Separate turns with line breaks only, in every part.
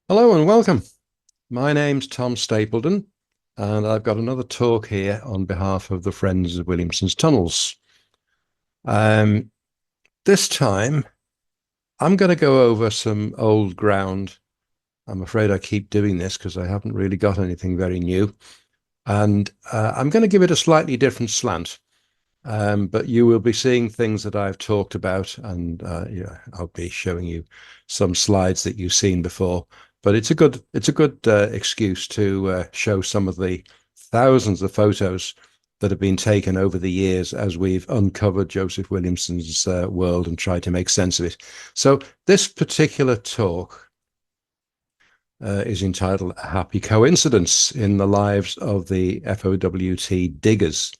Hello and welcome. My name's Tom Stapledon, and I've got another talk here on behalf of the Friends of Williamson's Tunnels. Um, this time, I'm going to go over some old ground. I'm afraid I keep doing this because I haven't really got anything very new. And I'm going to give it a slightly different slant. But you will be seeing things that I've talked about, and yeah, I'll be showing you some slides that you've seen before. But it's a good excuse to show some of the thousands of photos that have been taken over the years as we've uncovered Joseph Williamson's world and tried to make sense of it. So this particular talk is entitled "A Happy Coincidence in the Lives of the FoWT Diggers."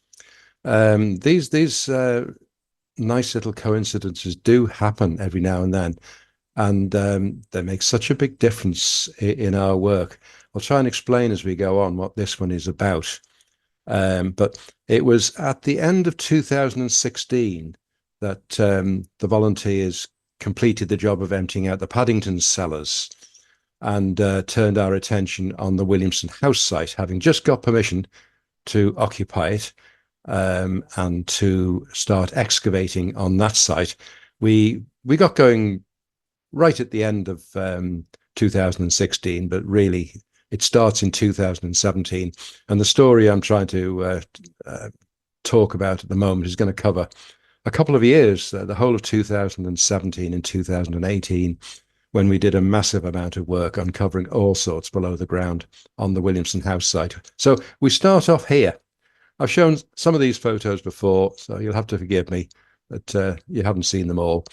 These nice little coincidences do happen every now and then, and they make such a big difference in our work. I'll try and explain as we go on what this one is about. But it was at the end of 2016 that the volunteers completed the job of emptying out the Paddington cellars and turned our attention on the Williamson house site, having just got permission to occupy it and to start excavating on that site. We got going right at the end of 2016, but really it starts in 2017. And the story I'm trying to talk about at the moment is going to cover a couple of years, the whole of 2017 and 2018, when we did a massive amount of work uncovering all sorts below the ground on the Williamson house site. So we start off here. I've shown some of these photos before, so you'll have to forgive me that you haven't seen them all.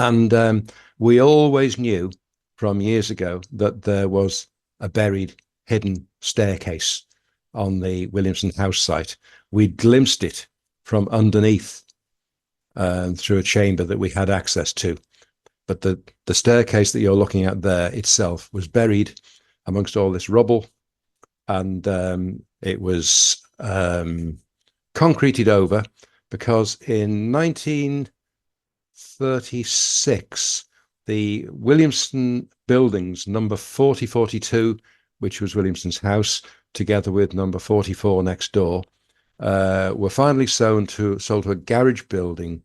And we always knew from years ago that there was a buried, hidden staircase on the Williamson house site. We glimpsed it from underneath through a chamber that we had access to. But the staircase that you're looking at there itself was buried amongst all this rubble, and it was concreted over because in 1936, the Williamson buildings, number 4042, which was Williamson's house, together with number 44 next door, were finally sold to a garage a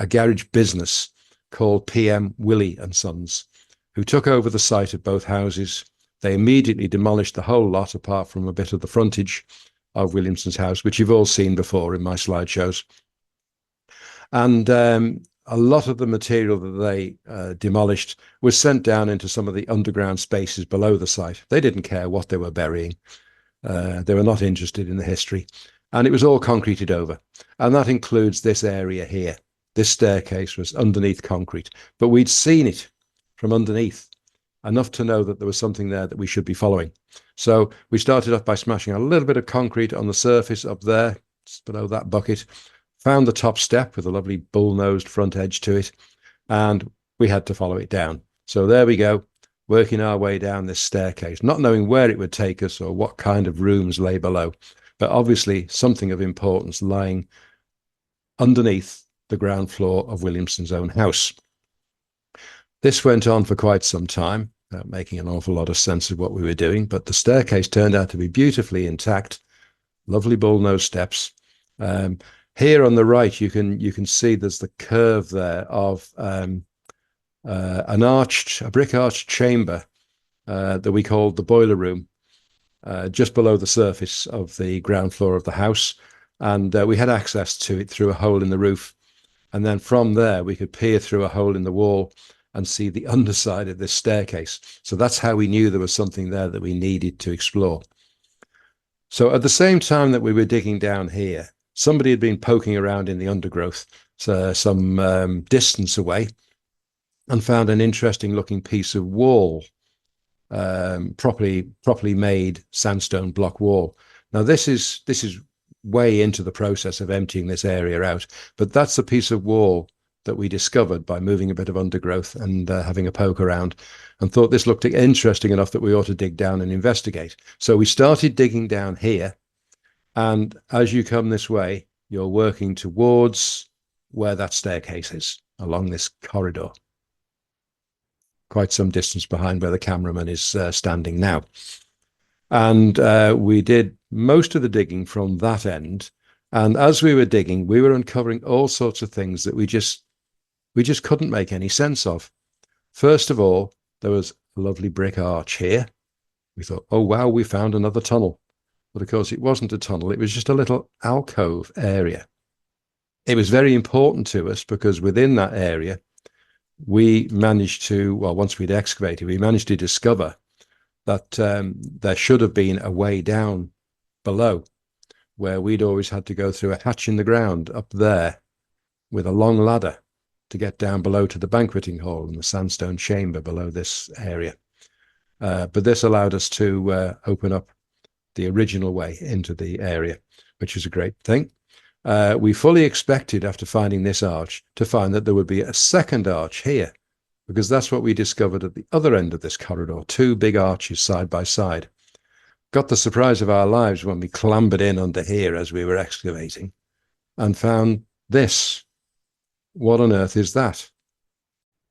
garage business called PM Willie and Sons, who took over the site of both houses. They immediately demolished the whole lot, apart from a bit of the frontage of Williamson's house, which you've all seen before in my slideshows. And a lot of the material that they demolished was sent down into some of the underground spaces below the site. They didn't care what they were burying. They were not interested in the history. And it was all concreted over. And that includes this area here. This staircase was underneath concrete, but we'd seen it from underneath, enough to know that there was something there that we should be following. So we started off by smashing a little bit of concrete on the surface up there, just below that bucket, found the top step with a lovely bull-nosed front edge to it, and we had to follow it down. So there we go, working our way down this staircase, not knowing where it would take us or what kind of rooms lay below, but obviously something of importance lying underneath the ground floor of Williamson's own house. This went on for quite some time, making an awful lot of sense of what we were doing, but the staircase turned out to be beautifully intact, lovely bull-nosed steps. Here on the right, you can see there's the curve there of a brick arched chamber that we called the boiler room, just below the surface of the ground floor of the house. And we had access to it through a hole in the roof. And then from there, we could peer through a hole in the wall and see the underside of this staircase. So that's how we knew there was something there that we needed to explore. So at the same time that we were digging down here, somebody had been poking around in the undergrowth some distance away and found an interesting looking piece of wall, properly made sandstone block wall. Now this is way into the process of emptying this area out, but that's a piece of wall that we discovered by moving a bit of undergrowth and having a poke around, and thought this looked interesting enough that we ought to dig down and investigate. So we started digging down here, and as you come this way, you're working towards where that staircase is, along this corridor. quite some distance behind where the cameraman is standing now. And we did most of the digging from that end. And as we were digging, we were uncovering all sorts of things that we just couldn't make any sense of. First of all, there was a lovely brick arch here. We thought, oh, wow, we found another tunnel. But of course, it wasn't a tunnel. It was just a little alcove area. It was very important to us because within that area, we managed to, well, once we'd excavated, we managed to discover that there should have been a way down below, where we'd always had to go through a hatch in the ground up there with a long ladder to get down below to the banqueting hall and the sandstone chamber below this area. But this allowed us to open up the original way into the area, which is a great thing. We fully expected, after finding this arch, to find that there would be a second arch here, because that's what we discovered at the other end of this corridor, two big arches side by side. Got the surprise of our lives when we clambered in under here as we were excavating and found this. What on earth is that?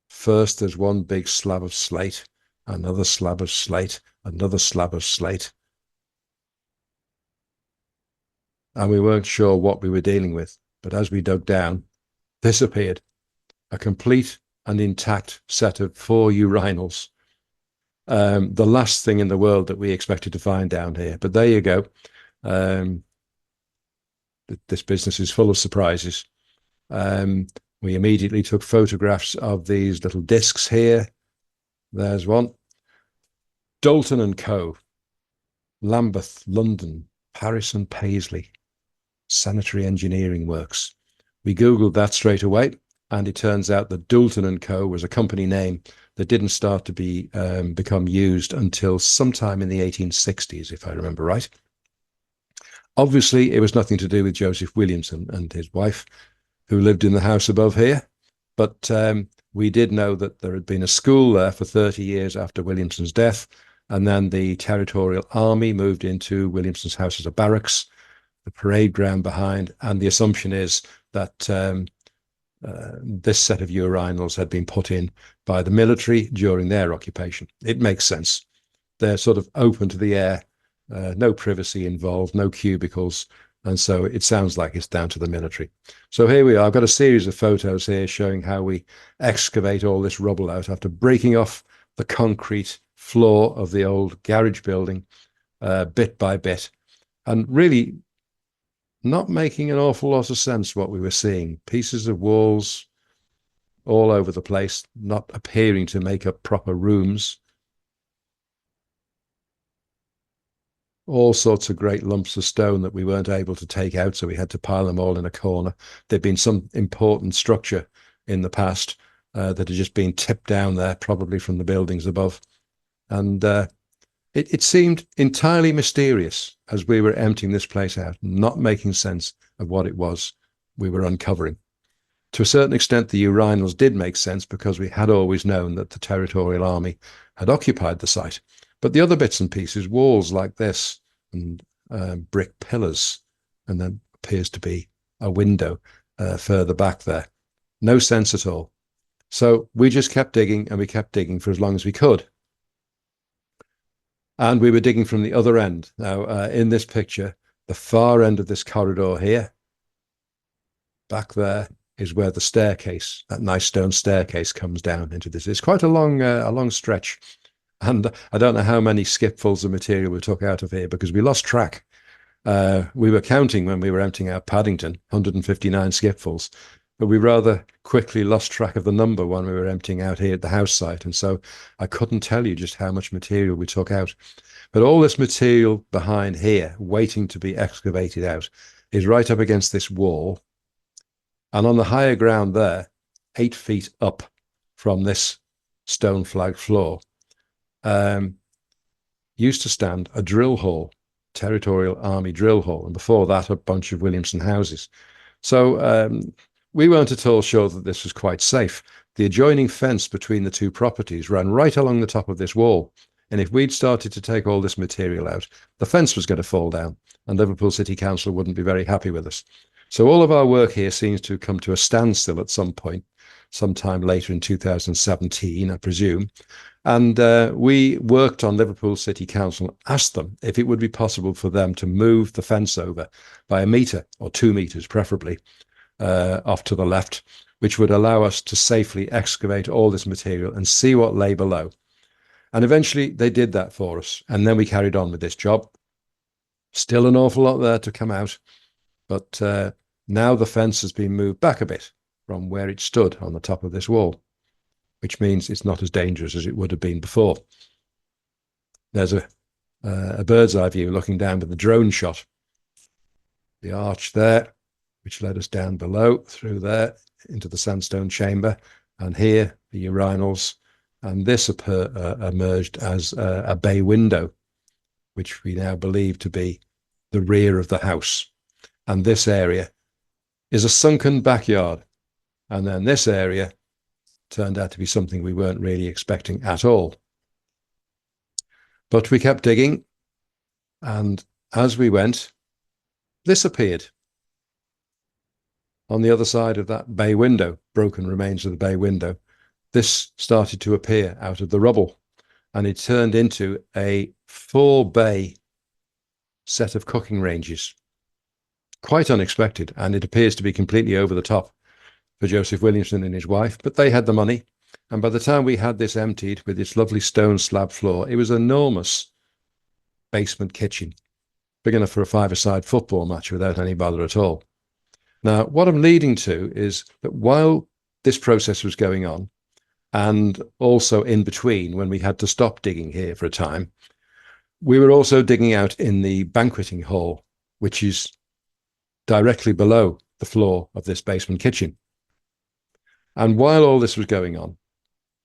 First, there's one big slab of slate, another slab of slate, another slab of slate. And we weren't sure what we were dealing with. But as we dug down, this appeared, a complete and intact set of 4 urinals. The last thing in the world that we expected to find down here. But there you go. This business is full of surprises. We immediately took photographs of these little discs here. There's one. Dalton and Co. Lambeth, London, Paris and Paisley. Sanitary Engineering Works. We Googled that straight away, and it turns out that Dalton and Co. was a company name that didn't start to become used until sometime in the 1860s, if I remember right. Obviously, it was nothing to do with Joseph Williamson and his wife, who lived in the house above here, but we did know that there had been a school there for 30 years after Williamson's death, and then the Territorial Army moved into Williamson's house as a barracks, the parade ground behind, and the assumption is that this set of urinals had been put in by the military during their occupation. It makes sense. They're sort of open to the air, no privacy involved, no cubicles, and so it sounds like it's down to the military. So here we are. I've got a series of photos here showing how we excavate all this rubble out after breaking off the concrete floor of the old garage building bit by bit, and really not making an awful lot of sense what we were seeing. Pieces of walls all over the place, not appearing to make up proper rooms. All sorts of great lumps of stone that we weren't able to take out, so we had to pile them all in a corner. There'd been some important structure in the past that had just been tipped down there, probably from the buildings above. And it seemed entirely mysterious as we were emptying this place out, not making sense of what it was we were uncovering. To a certain extent, the urinals did make sense because we had always known that the Territorial Army had occupied the site. But the other bits and pieces, walls like this and brick pillars, and then appears to be a window further back there. No sense at all. So we just kept digging, and we kept digging for as long as we could. And we were digging from the other end. Now, in this picture, the far end of this corridor here, back there, is where the staircase, that nice stone staircase, comes down into this. It's quite a long stretch. And I don't know how many skipfuls of material we took out of here because we lost track. We were counting when we were emptying out Paddington, 159 skipfuls. But we rather quickly lost track of the number when we were emptying out here at the house site. And so I couldn't tell you just how much material we took out. But all this material behind here, waiting to be excavated out, is right up against this wall. And on the higher ground there, 8 feet up from this stone flag floor, used to stand a drill hall, Territorial Army drill hall. And before that, a bunch of Williamson houses. So we weren't at all sure that this was quite safe. The adjoining fence between the two properties ran right along the top of this wall. And if we'd started to take all this material out, the fence was going to fall down and Liverpool City Council wouldn't be very happy with us. So all of our work here seems to come to a standstill at some point sometime later in 2017, I presume. And we worked on Liverpool City Council, asked them if it would be possible for them to move the fence over by a metre or 2 metres, preferably, off to the left, which would allow us to safely excavate all this material and see what lay below. And eventually they did that for us. And then we carried on with this job. Still an awful lot there to come out. But now the fence has been moved back a bit from where it stood on the top of this wall, which means it's not as dangerous as it would have been before. There's a bird's eye view looking down with the drone shot. The arch there, which led us down below through there into the sandstone chamber, and here the urinals, and this emerged as a bay window, which we now believe to be the rear of the house. And this area is a sunken backyard, and then this area turned out to be something we weren't really expecting at all. But we kept digging, and as we went, this appeared on the other side of that bay window, broken remains of the bay window. This started to appear out of the rubble, and it turned into a 4-bay set of cooking ranges. Quite unexpected, and it appears to be completely over the top for Joseph Williamson and his wife, but they had the money. And by the time we had this emptied with its lovely stone slab floor, it was an enormous basement kitchen, big enough for a 5-a-side football match without any bother at all. Now, what I'm leading to is that while this process was going on, and also in between when we had to stop digging here for a time, we were also digging out in the banqueting hall, which is directly below the floor of this basement kitchen. And while all this was going on,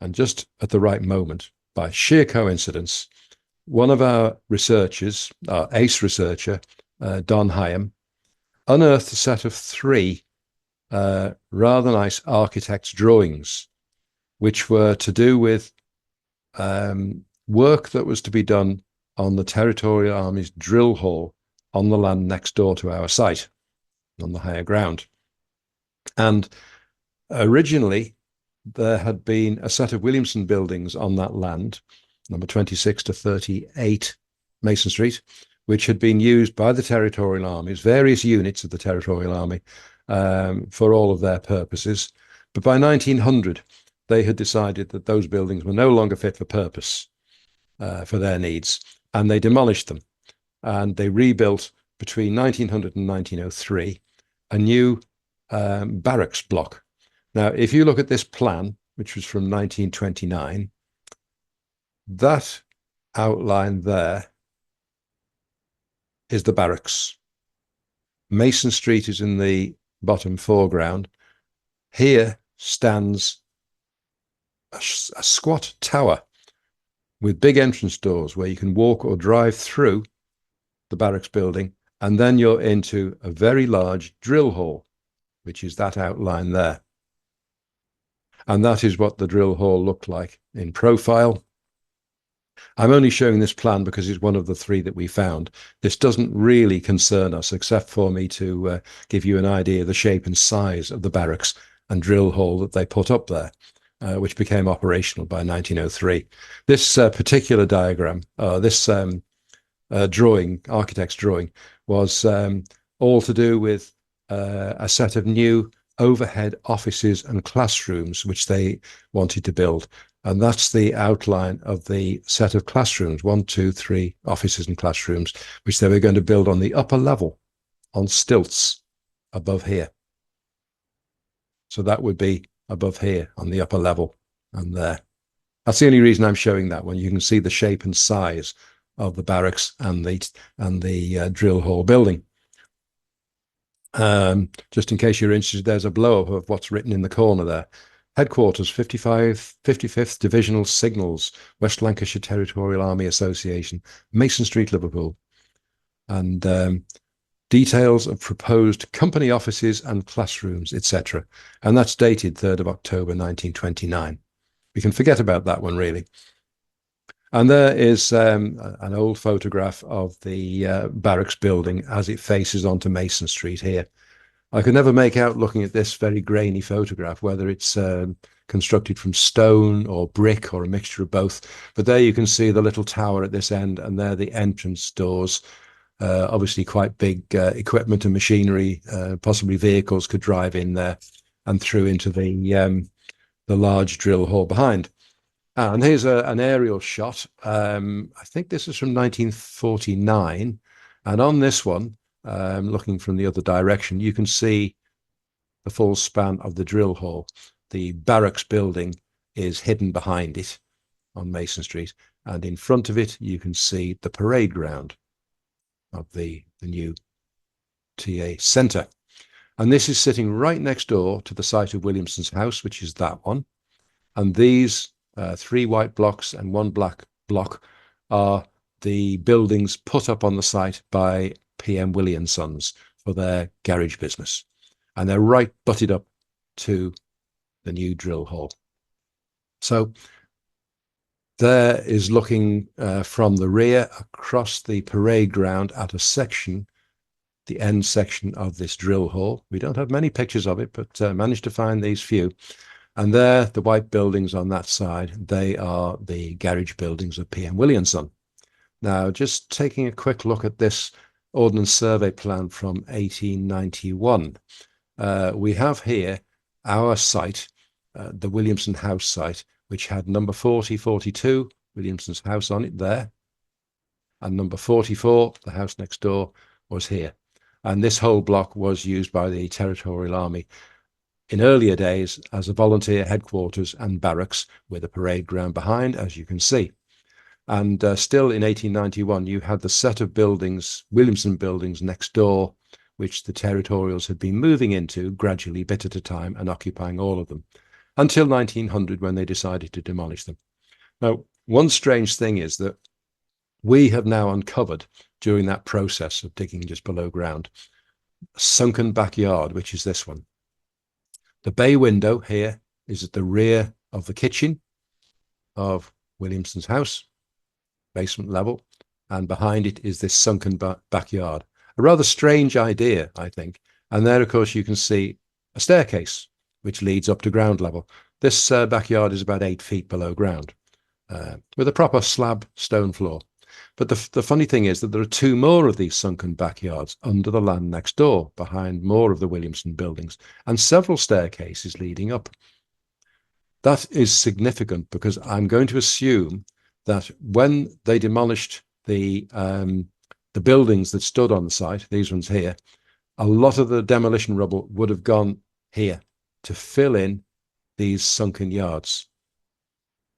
and just at the right moment, by sheer coincidence, one of our researchers, our ace researcher, Don Hyam, unearthed a set of 3 rather nice architect's drawings, which were to do with work that was to be done on the Territorial Army's drill hall on the land next door to our site, on the higher ground. And originally, there had been a set of Williamson buildings on that land, number 26 to 38 Mason Street, which had been used by the Territorial Armies, various units of the Territorial Army, for all of their purposes. But by 1900, they had decided that those buildings were no longer fit for purpose for their needs, and they demolished them. And they rebuilt between 1900 and 1903 a new barracks block. Now, if you look at this plan, which was from 1929, that outline there is the barracks. Mason Street is in the bottom foreground. Here stands a squat tower with big entrance doors where you can walk or drive through the barracks building, and then you're into a very large drill hall, which is that outline there. And that is what the drill hall looked like in profile. I'm only showing this plan because it's one of the 3 that we found. This doesn't really concern us, except for me to give you an idea of the shape and size of the barracks and drill hall that they put up there, which became operational by 1903. This particular diagram, this drawing, architect's drawing, was all to do with a set of new overhead offices and classrooms which they wanted to build. And that's the outline of the set of classrooms, 1, 2, 3 offices and classrooms, which they were going to build on the upper level on stilts above here. So that would be above here on the upper level and there. That's the only reason I'm showing that one. You can see the shape and size of the barracks and the drill hall building. Just in case you're interested, there's a blow-up of what's written in the corner there. Headquarters, 55th Divisional Signals, West Lancashire Territorial Army Association, Mason Street, Liverpool. And details of proposed company offices and classrooms, etc. And that's dated 3rd of October 1929. We can forget about that one, really. And there is an old photograph of the barracks building as it faces onto Mason Street here. I could never make out, looking at this very grainy photograph, whether it's constructed from stone or brick or a mixture of both. But there you can see the little tower at this end, and there the entrance doors. Obviously quite big equipment and machinery, possibly vehicles could drive in there and through into the large drill hall behind. And here's an aerial shot. I think this is from 1949. And on this one, looking from the other direction, you can see the full span of the drill hall. The barracks building is hidden behind it on Mason Street. And in front of it, you can see the parade ground of the new TA centre. And this is sitting right next door to the site of Williamson's house, which is that one. And these 3 white blocks and 1 black block are the buildings put up on the site by PM Williamson's for their garage business. And they're right butted up to the new drill hall. So there is looking from the rear across the parade ground at a section, the end section of this drill hall. We don't have many pictures of it, but managed to find these few. And there, the white buildings on that side, they are the garage buildings of PM Williamson. Now, just taking a quick look at this Ordnance Survey plan from 1891, we have here our site, the Williamson House site, which had number 4042, Williamson's house on it there, and number 44, the house next door, was here. And this whole block was used by the Territorial Army in earlier days as a volunteer headquarters and barracks with a parade ground behind, as you can see. And still in 1891, you had the set of buildings, Williamson buildings next door, which the Territorials had been moving into gradually, bit at a time, and occupying all of them, until 1900, when they decided to demolish them. Now, one strange thing is that we have now uncovered, during that process of digging just below ground, a sunken backyard, which is this one. The bay window here is at the rear of the kitchen of Williamson's house, basement level, and behind it is this sunken backyard. A rather strange idea, I think. And there, of course, you can see a staircase which leads up to ground level. This backyard is about 8 feet below ground, with a proper slab stone floor. But the funny thing is that there are 2 more of these sunken backyards under the land next door, behind more of the Williamson buildings, and several staircases leading up. That is significant because I'm going to assume that when they demolished the buildings that stood on the site, these ones here, a lot of the demolition rubble would have gone here to fill in these sunken yards.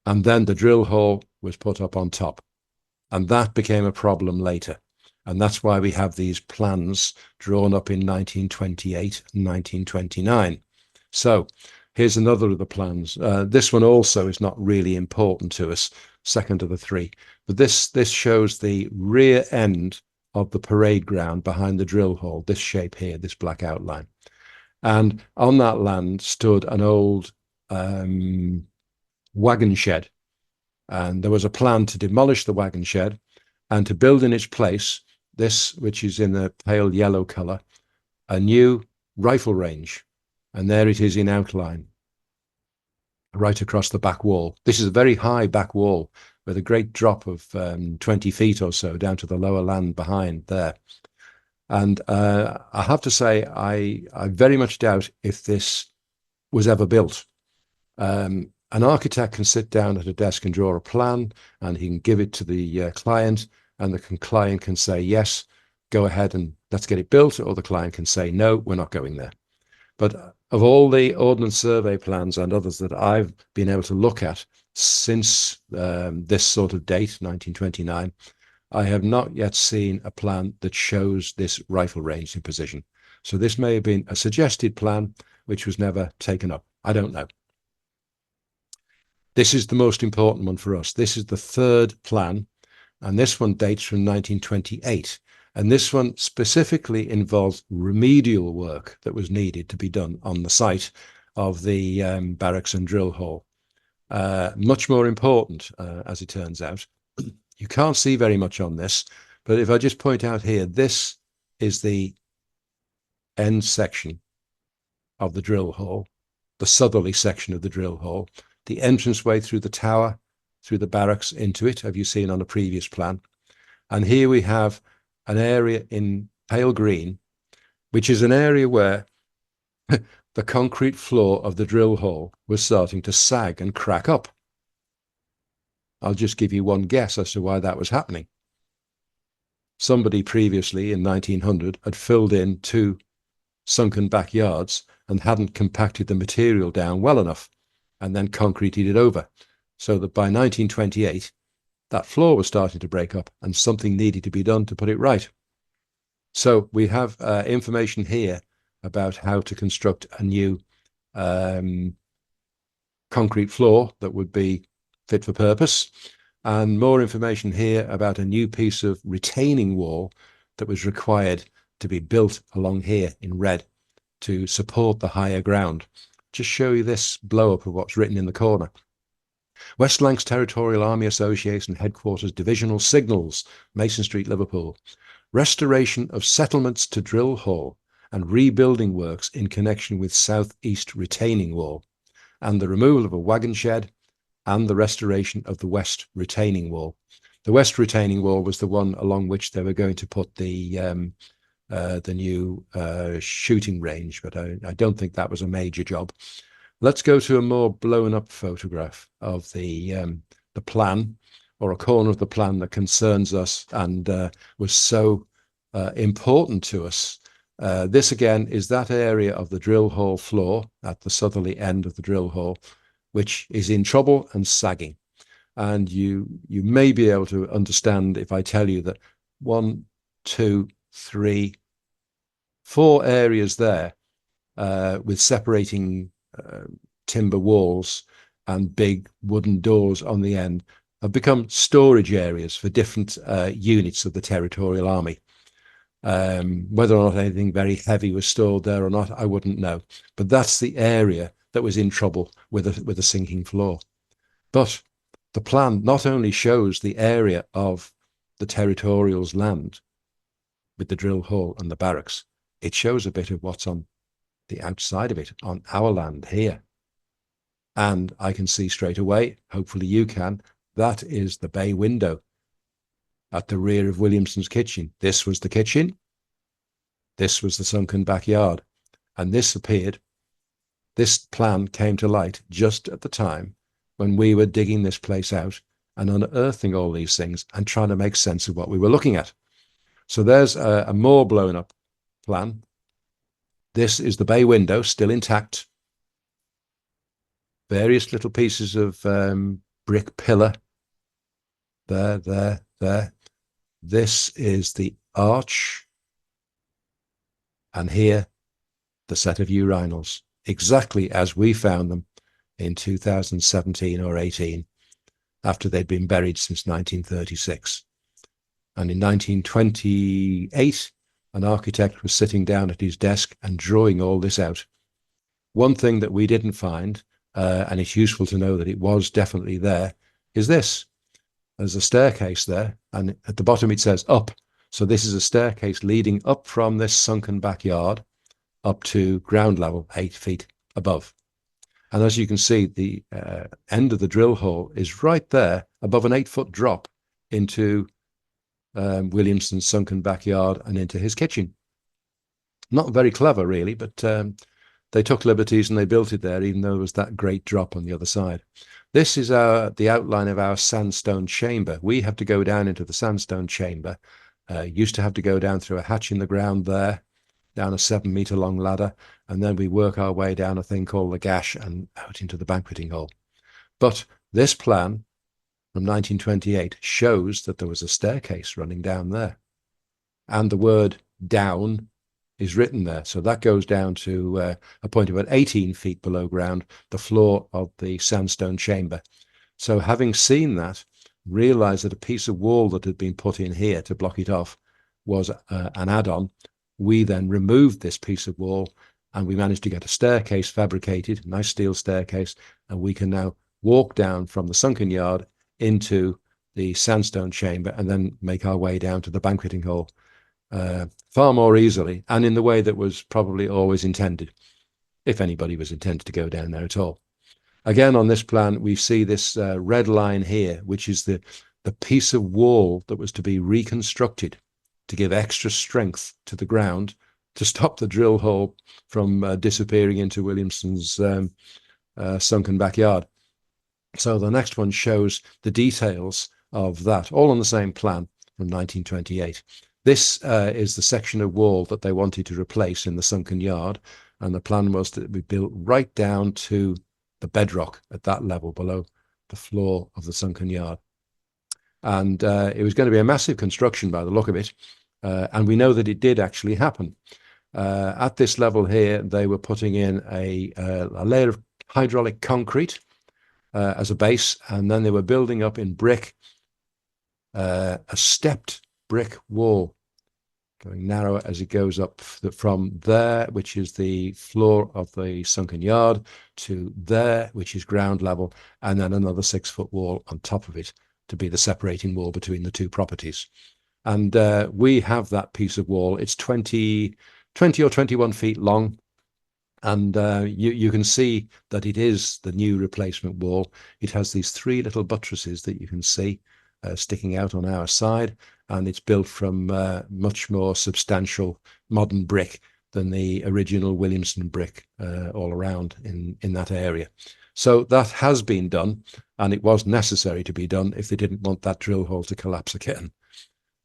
And then the drill hall was put up on top. And that became a problem later. And that's why we have these plans drawn up in 1928 and 1929. So here's another of the plans. This one also is not really important to us, second of the 3. But this shows the rear end of the parade ground behind the drill hall, this shape here, this black outline. And on that land stood an old wagon shed. And there was a plan to demolish the wagon shed and to build in its place this, which is in the pale yellow color, a new rifle range. And there it is in outline, right across the back wall. This is a very high back wall with a great drop of 20 feet or so down to the lower land behind there. And I have to say, I very much doubt if this was ever built. An architect can sit down at a desk and draw a plan, and he can give it to the client, and the client can say, yes, go ahead and let's get it built, or the client can say, no, we're not going there. But of all the Ordnance Survey plans and others that I've been able to look at since this sort of date, 1929, I have not yet seen a plan that shows this rifle range in position. So this may have been a suggested plan, which was never taken up. I don't know. This is the most important one for us. This is the 3rd plan, and this one dates from 1928. And this one specifically involves remedial work that was needed to be done on the site of the barracks and drill hall. Much more important, as it turns out. You can't see very much on this, but if I just point out here, this is the end section of the drill hole, the southerly section of the drill hole, the entranceway through the tower, through the barracks into it, have you seen on a previous plan? And here we have an area in pale green, which is an area where the concrete floor of the drill hole was starting to sag and crack up. I'll just give you one guess as to why that was happening. Somebody previously in 1900 had filled in 2 sunken backyards and hadn't compacted the material down well enough and then concreted it over, so that by 1928 that floor was starting to break up and something needed to be done to put it right. So we have information here about how to construct a new concrete floor that would be fit for purpose, and more information here about a new piece of retaining wall that was required to be built along here in red to support the higher ground. Just show you this blow-up of what's written in the corner. West Lancs Territorial Army Association Headquarters Divisional Signals, Mason Street, Liverpool. Restoration of settlements to drill hall and rebuilding works in connection with southeast retaining wall, and the removal of a wagon shed and the restoration of the west retaining wall. The west retaining wall was the one along which they were going to put the new shooting range, but I don't think that was a major job. Let's go to a more blown up photograph of the plan, or a corner of the plan that concerns us and was so important to us. This again is that area of the drill hole floor at the southerly end of the drill hole, which is in trouble and sagging. And you may be able to understand if I tell you that 1, 2, 3, 4 areas there with separating timber walls and big wooden doors on the end have become storage areas for different units of the Territorial Army. Whether or not anything very heavy was stored there or not, I wouldn't know. But that's the area that was in trouble with a sinking floor. But the plan not only shows the area of the Territorial's land with the drill hole and the barracks, it shows a bit of what's on the outside of it, on our land here. And I can see straight away, hopefully you can, that is the bay window at the rear of Williamson's kitchen. This was the kitchen. This was the sunken backyard. And this plan came to light just at the time when we were digging this place out and unearthing all these things and trying to make sense of what we were looking at. So there's a more blown up plan. This is the bay window, still intact. Various little pieces of brick pillar. There. This is the arch. And here, the set of urinals, exactly as we found them in 2017 or 18, after they'd been buried since 1936. And in 1928, an architect was sitting down at his desk and drawing all this out. One thing that we didn't find, and it's useful to know that it was definitely there, is this. There's a staircase there, and at the bottom it says up. So this is a staircase leading up from this sunken backyard up to ground level, 8 feet above. And as you can see, the end of the drill hole is right there above an 8-foot drop into Williamson's sunken backyard and into his kitchen. Not very clever, really, but they took liberties and they built it there, even though there was that great drop on the other side. This is the outline of our sandstone chamber. We have to go down into the sandstone chamber. Used to have to go down through a hatch in the ground there, down a 7-meter long ladder, and then we work our way down a thing called the gash and out into the banqueting hall. But this plan from 1928 shows that there was a staircase running down there, and the word down is written there. So that goes down to a point about 18 feet below ground, the floor of the sandstone chamber. So having seen that, realized that a piece of wall that had been put in here to block it off was an add-on. We then removed this piece of wall and we managed to get a staircase fabricated, nice steel staircase, and we can now walk down from the sunken yard into the sandstone chamber and then make our way down to the banqueting hall. far more easily and in the way that was probably always intended, if anybody was intended to go down there at all. Again, on this plan, we see this red line here, which is the piece of wall that was to be reconstructed to give extra strength to the ground to stop the drill hole from disappearing into Williamson's sunken backyard. So the next one shows the details of that, all on the same plan from 1928. This is the section of wall that they wanted to replace in the sunken yard, and the plan was that it would be built right down to the bedrock at that level below the floor of the sunken yard. And it was going to be a massive construction by the look of it, and we know that it did actually happen. At this level here, they were putting in a layer of hydraulic concrete as a base, and then they were building up in brick a stepped brick wall, going narrower as it goes up from there, which is the floor of the sunken yard, to there, which is ground level, and then another 6-foot wall on top of it to be the separating wall between the two properties. And we have that piece of wall. It's 20 or 21 feet long. And you can see that it is the new replacement wall. It has these 3 little buttresses that you can see sticking out on our side, and it's built from much more substantial modern brick than the original Williamson brick all around in that area. So that has been done, and it was necessary to be done if they didn't want that drill hole to collapse again.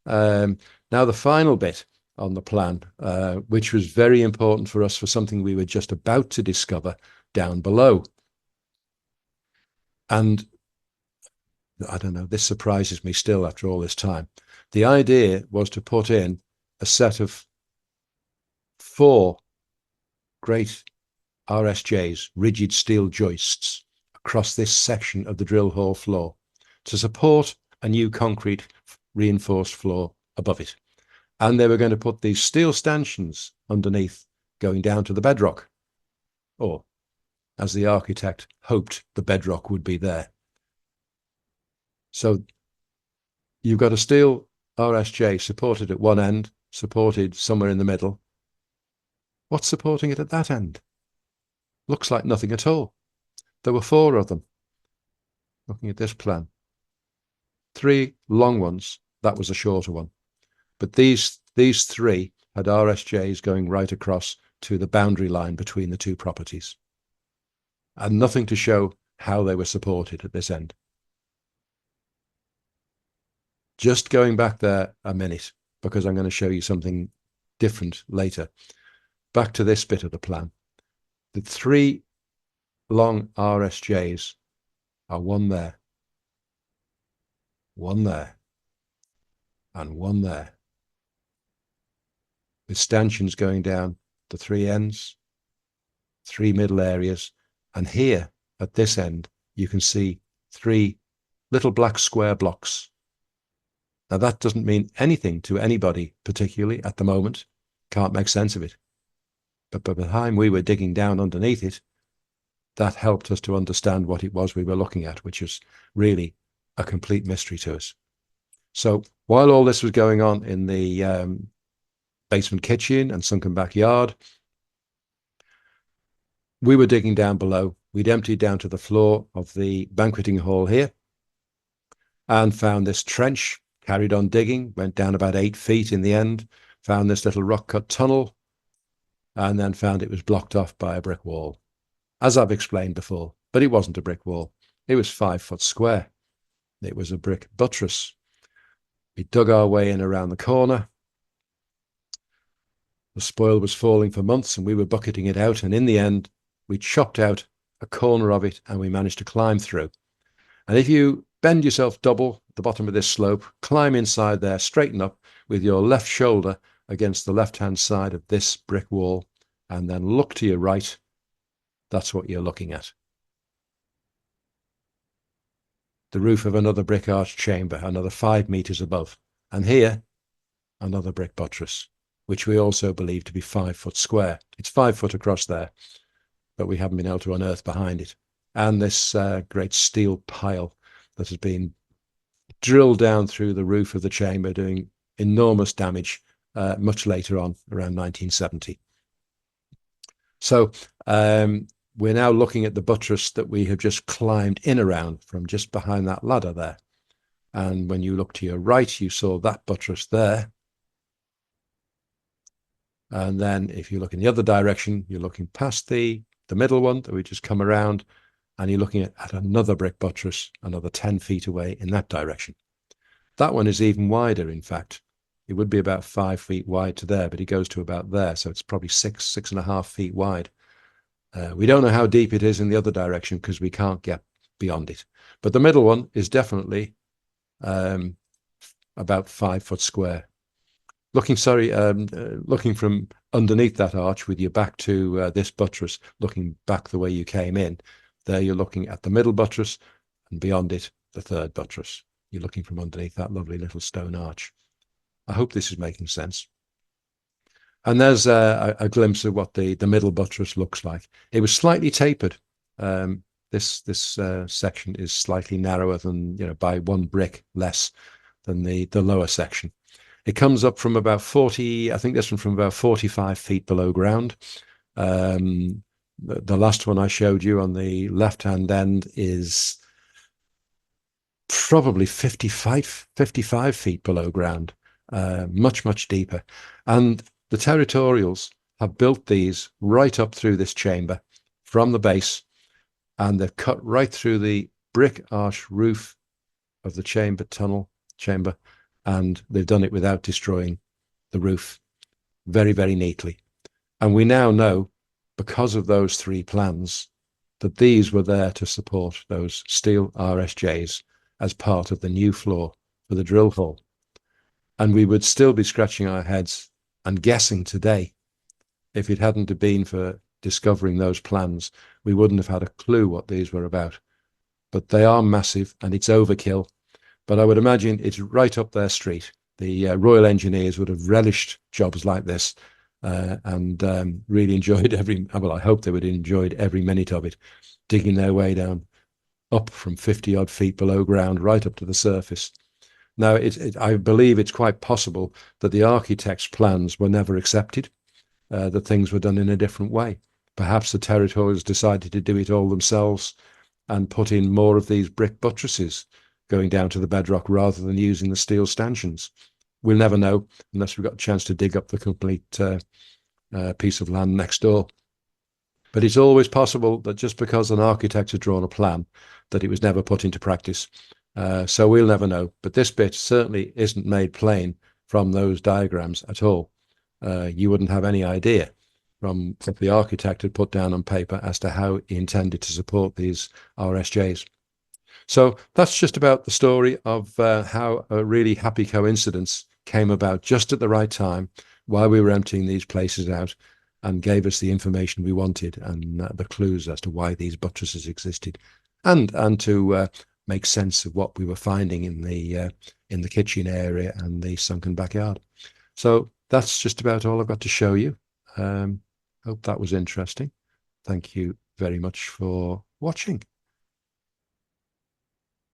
Now the final bit on the plan, which was very important for us for something we were just about to discover down below. And I don't know, this surprises me still after all this time. The idea was to put in a set of 4 great RSJs, rigid steel joists, across this section of the drill hole floor to support a new concrete reinforced floor above it. And they were going to put these steel stanchions underneath, going down to the bedrock, or as the architect hoped, the bedrock would be there. So you've got a steel RSJ supported at one end, supported somewhere in the middle. What's supporting it at that end? Looks like nothing at all. There were 4 of them. Looking at this plan, 3 long ones, that was a shorter one. But these 3 had RSJs going right across to the boundary line between the two properties, and nothing to show how they were supported at this end. Just going back there a minute, because I'm going to show you something different later. Back to this bit of the plan. The 3 long RSJs are one there, and one there, with stanchions going down the 3 ends, 3 middle areas, and here at this end you can see 3 little black square blocks. Now that doesn't mean anything to anybody particularly at the moment, can't make sense of it, but by the time we were digging down underneath it, that helped us to understand what it was we were looking at, which is really a complete mystery to us. So while all this was going on in the basement kitchen and sunken backyard, we were digging down below. We'd emptied down to the floor of the banqueting hall here and found this trench, carried on digging, went down about 8 feet in the end, found this little rock cut tunnel, and then found it was blocked off by a brick wall, as I've explained before. But it wasn't a brick wall. It was 5 foot square. It was a brick buttress. We dug our way in around the corner. The spoil was falling for months and we were bucketing it out, and in the end we chopped out a corner of it and we managed to climb through. And if you bend yourself double at the bottom of this slope, climb inside there, straighten up with your left shoulder against the left-hand side of this brick wall, and then look to your right, that's what you're looking at. The roof of another brick arch chamber, another 5 meters above. And here, another brick buttress, which we also believe to be 5 foot square. It's 5 foot across there, but we haven't been able to unearth behind it. And this great steel pile that has been drilled down through the roof of the chamber, doing enormous damage much later on, around 1970. So we're now looking at the buttress that we have just climbed in around from just behind that ladder there. And when you look to your right, you saw that buttress there. And then if you look in the other direction, you're looking past the middle one that we just come around, and you're looking at another brick buttress, another 10 feet away in that direction. That one is even wider, in fact. It would be about 5 feet wide to there, but it goes to about there. So it's probably 6.5 feet wide. We don't know how deep it is in the other direction because we can't get beyond it. But the middle one is definitely about 5 foot square. Looking from underneath that arch with your back to this buttress, looking back the way you came in, there you're looking at the middle buttress, and beyond it, the third buttress. You're looking from underneath that lovely little stone arch. I hope this is making sense. And there's a glimpse of what the middle buttress looks like. It was slightly tapered. This section is slightly narrower than, by 1 brick less than the lower section. It comes up from about 40, I think this one from about 45 feet below ground. The last one I showed you on the left-hand end is probably 55 feet below ground, much, much deeper. And the Territorials have built these right up through this chamber from the base, and they've cut right through the brick arch roof of the chamber, and they've done it without destroying the roof. Very, very neatly. And we now know, because of those 3 plans, that these were there to support those steel RSJs as part of the new floor for the drill hall. And we would still be scratching our heads and guessing today, if it hadn't been for discovering those plans, we wouldn't have had a clue what these were about. But they are massive, and it's overkill. But I would imagine it's right up their street. The Royal Engineers would have relished jobs like this and really enjoyed I hope they would have enjoyed every minute of it, digging their way down up from 50-odd feet below ground right up to the surface. Now, I believe it's quite possible that the architect's plans were never accepted, that things were done in a different way. Perhaps the Territorials decided to do it all themselves and put in more of these brick buttresses going down to the bedrock rather than using the steel stanchions. We'll never know unless we've got a chance to dig up the complete piece of land next door. But it's always possible that just because an architect had drawn a plan, that it was never put into practice. So we'll never know. But this bit certainly isn't made plain from those diagrams at all. You wouldn't have any idea from what the architect had put down on paper as to how he intended to support these RSJs. So that's just about the story of how a really happy coincidence came about just at the right time while we were emptying these places out, and gave us the information we wanted and the clues as to why these buttresses existed, and to make sense of what we were finding in the kitchen area and the sunken backyard. So that's just about all I've got to show you. Hope that was interesting. Thank you very much for watching.